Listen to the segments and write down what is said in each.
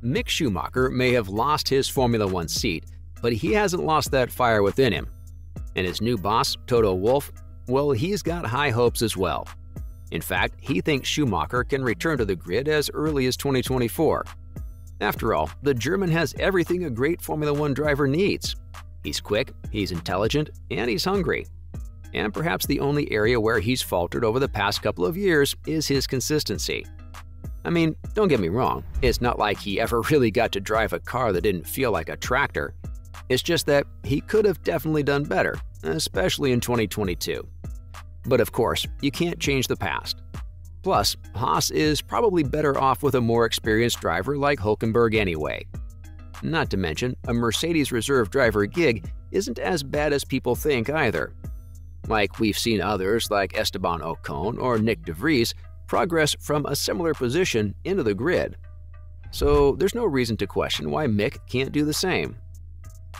Mick Schumacher may have lost his Formula One seat, but he hasn't lost that fire within him. And his new boss, Toto Wolff, well, he's got high hopes as well. In fact, he thinks Schumacher can return to the grid as early as 2024. After all, the German has everything a great Formula One driver needs. He's quick, he's intelligent, and he's hungry. And perhaps the only area where he's faltered over the past couple of years is his consistency. I mean, don't get me wrong, it's not like he ever really got to drive a car that didn't feel like a tractor. It's just that he could have definitely done better, especially in 2022. But of course, you can't change the past. Plus, Haas is probably better off with a more experienced driver like Hülkenberg anyway. Not to mention, a Mercedes reserve driver gig isn't as bad as people think either. Like we've seen others like Esteban Ocon or Nick de Vries progress from a similar position into the grid. So there's no reason to question why Mick can't do the same.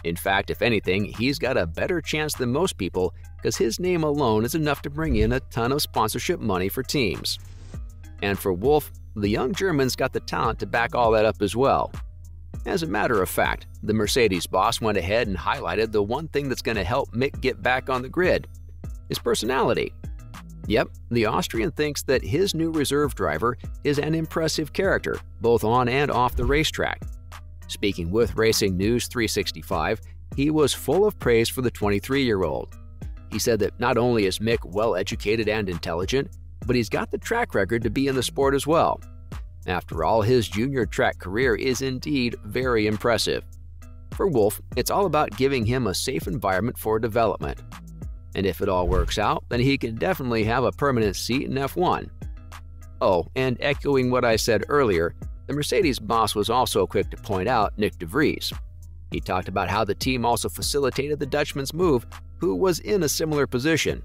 In fact, if anything, he's got a better chance than most people because his name alone is enough to bring in a ton of sponsorship money for teams. And for Wolff, the young German's got the talent to back all that up as well. As a matter of fact, the Mercedes boss went ahead and highlighted the one thing that's going to help Mick get back on the grid: his personality. Yep, the Austrian thinks that his new reserve driver is an impressive character, both on and off the racetrack. Speaking with Racing News 365, he was full of praise for the 23-year-old. He said that not only is Mick well-educated and intelligent, but he's got the track record to be in the sport as well. After all, his junior track career is indeed very impressive. For Wolff, it's all about giving him a safe environment for development. And if it all works out, then he can definitely have a permanent seat in F1. Oh, and echoing what I said earlier, the Mercedes boss was also quick to point out Nick de Vries. He talked about how the team also facilitated the Dutchman's move, who was in a similar position.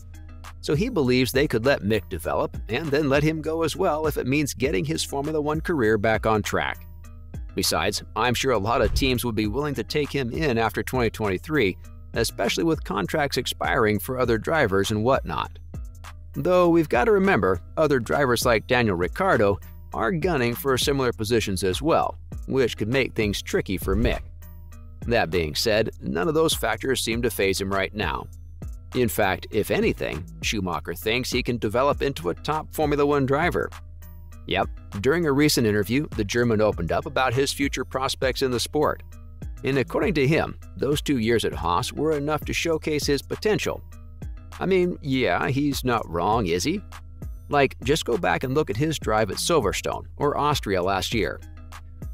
So he believes they could let Mick develop and then let him go as well if it means getting his Formula One career back on track. Besides, I'm sure a lot of teams would be willing to take him in after 2023, especially with contracts expiring for other drivers and whatnot. Though we've got to remember, other drivers like Daniel Ricciardo are gunning for similar positions as well, which could make things tricky for Mick. That being said, none of those factors seem to faze him right now. In fact, if anything, Schumacher thinks he can develop into a top Formula One driver. Yep, during a recent interview, the German opened up about his future prospects in the sport. And according to him, those 2 years at Haas were enough to showcase his potential. I mean, yeah, he's not wrong, is he? Like, just go back and look at his drive at Silverstone or Austria last year.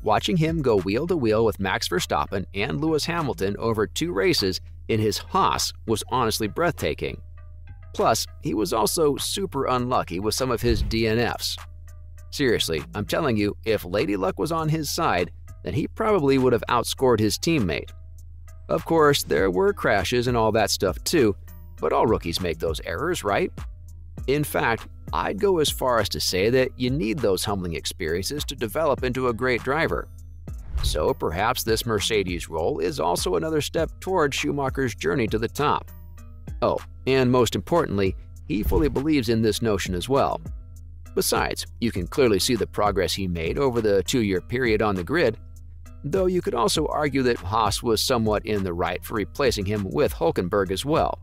Watching him go wheel to wheel with Max Verstappen and Lewis Hamilton over 2 races in his Haas was honestly breathtaking. Plus, he was also super unlucky with some of his DNFs. Seriously, I'm telling you, if Lady Luck was on his side, then he probably would have outscored his teammate. Of course, there were crashes and all that stuff too, but all rookies make those errors, right? In fact, I'd go as far as to say that you need those humbling experiences to develop into a great driver. So perhaps this Mercedes role is also another step toward Schumacher's journey to the top. Oh, and most importantly, he fully believes in this notion as well. Besides, you can clearly see the progress he made over the 2-year period on the grid, though you could also argue that Haas was somewhat in the right for replacing him with Hülkenberg as well.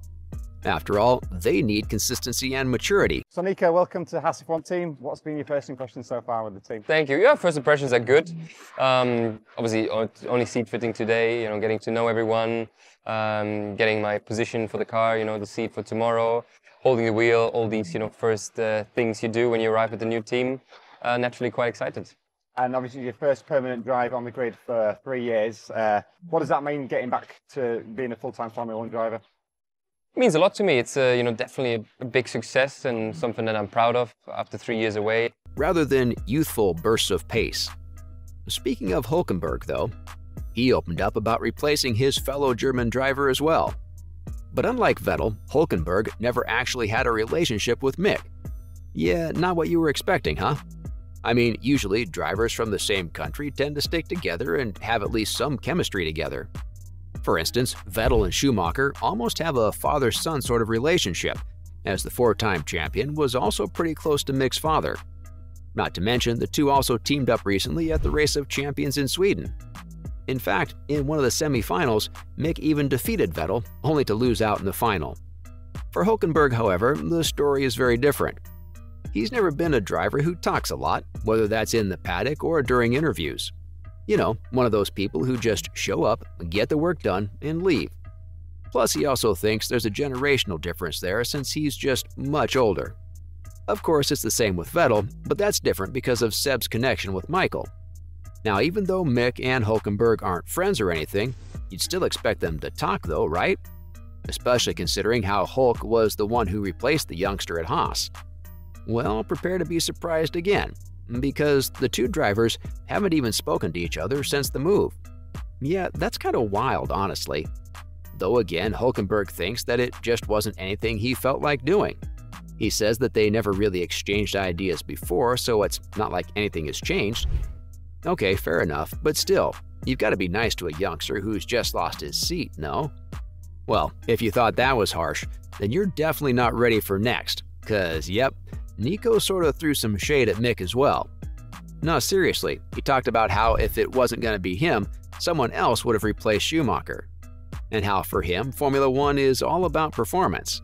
After all, they need consistency and maturity. So Nico, welcome to Haas F1 team. What's been your first impression so far with the team? Thank you. Yeah, first impressions are good. Obviously, only seat fitting today, getting to know everyone, getting my position for the car, the seat for tomorrow, holding the wheel, all these, first things you do when you arrive at the new team. Naturally quite excited. And obviously your first permanent drive on the grid for 3 years. What does that mean getting back to being a full-time Formula One driver? It means a lot to me. It's definitely a big success and something that I'm proud of after 3 years away. Rather than youthful bursts of pace. Speaking of Hülkenberg, though, he opened up about replacing his fellow German driver as well. But unlike Vettel, Hülkenberg never actually had a relationship with Mick. Yeah, not what you were expecting, huh? I mean, usually drivers from the same country tend to stick together and have at least some chemistry together. For instance, Vettel and Schumacher almost have a father-son sort of relationship, as the 4-time champion was also pretty close to Mick's father. Not to mention, the two also teamed up recently at the Race of Champions in Sweden. In fact, in one of the semifinals, Mick even defeated Vettel, only to lose out in the final. For Hülkenberg, however, the story is very different. He's never been a driver who talks a lot, whether that's in the paddock or during interviews. You know, one of those people who just show up, get the work done, and leave. Plus, he also thinks there's a generational difference there since he's just much older. Of course, it's the same with Vettel, but that's different because of Seb's connection with Michael. Now, even though Mick and Hülkenberg aren't friends or anything, you'd still expect them to talk though, right? Especially considering how Hulk was the one who replaced the youngster at Haas. Well, prepare to be surprised again, because the two drivers haven't even spoken to each other since the move. Yeah, that's kind of wild, honestly. Though again, Hülkenberg thinks that it just wasn't anything he felt like doing. He says that they never really exchanged ideas before, so it's not like anything has changed. Okay, fair enough, but still, you've got to be nice to a youngster who's just lost his seat, no? Well, if you thought that was harsh, then you're definitely not ready for next, cause yep, Nico sort of threw some shade at Mick as well. No, seriously, he talked about how if it wasn't going to be him, someone else would have replaced Schumacher. And how for him, Formula One is all about performance.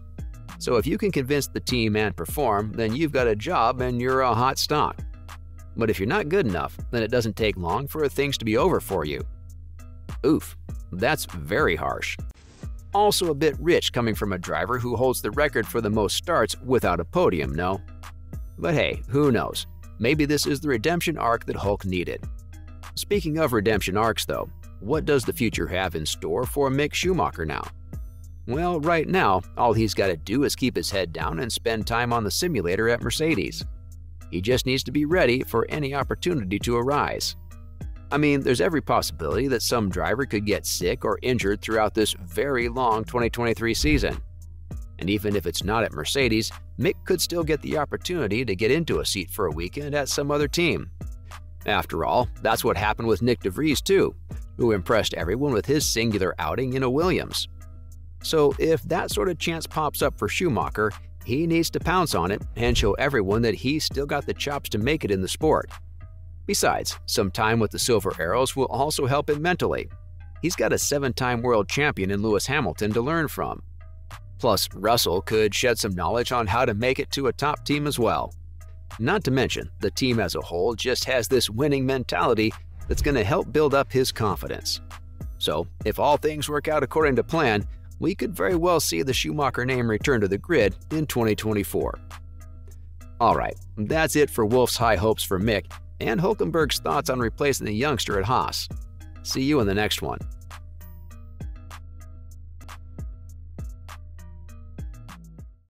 So if you can convince the team and perform, then you've got a job and you're a hot stock. But if you're not good enough, then it doesn't take long for things to be over for you. Oof, that's very harsh. Also a bit rich coming from a driver who holds the record for the most starts without a podium, no? But hey, who knows? Maybe this is the redemption arc that Hulk needed. Speaking of redemption arcs though, what does the future have in store for Mick Schumacher now? Well, right now, all he's got to do is keep his head down and spend time on the simulator at Mercedes. He just needs to be ready for any opportunity to arise. I mean, there's every possibility that some driver could get sick or injured throughout this very long 2023 season. And even if it's not at Mercedes, Mick could still get the opportunity to get into a seat for a weekend at some other team. After all, that's what happened with Nick de Vries too, who impressed everyone with his singular outing in a Williams. So if that sort of chance pops up for Schumacher, he needs to pounce on it and show everyone that he's still got the chops to make it in the sport. Besides, some time with the Silver Arrows will also help him mentally. He's got a 7-time world champion in Lewis Hamilton to learn from. Plus, Russell could shed some knowledge on how to make it to a top team as well. Not to mention, the team as a whole just has this winning mentality that's going to help build up his confidence. So, if all things work out according to plan, we could very well see the Schumacher name return to the grid in 2024. Alright, that's it for Wolff's high hopes for Mick and Hülkenberg's thoughts on replacing the youngster at Haas. See you in the next one.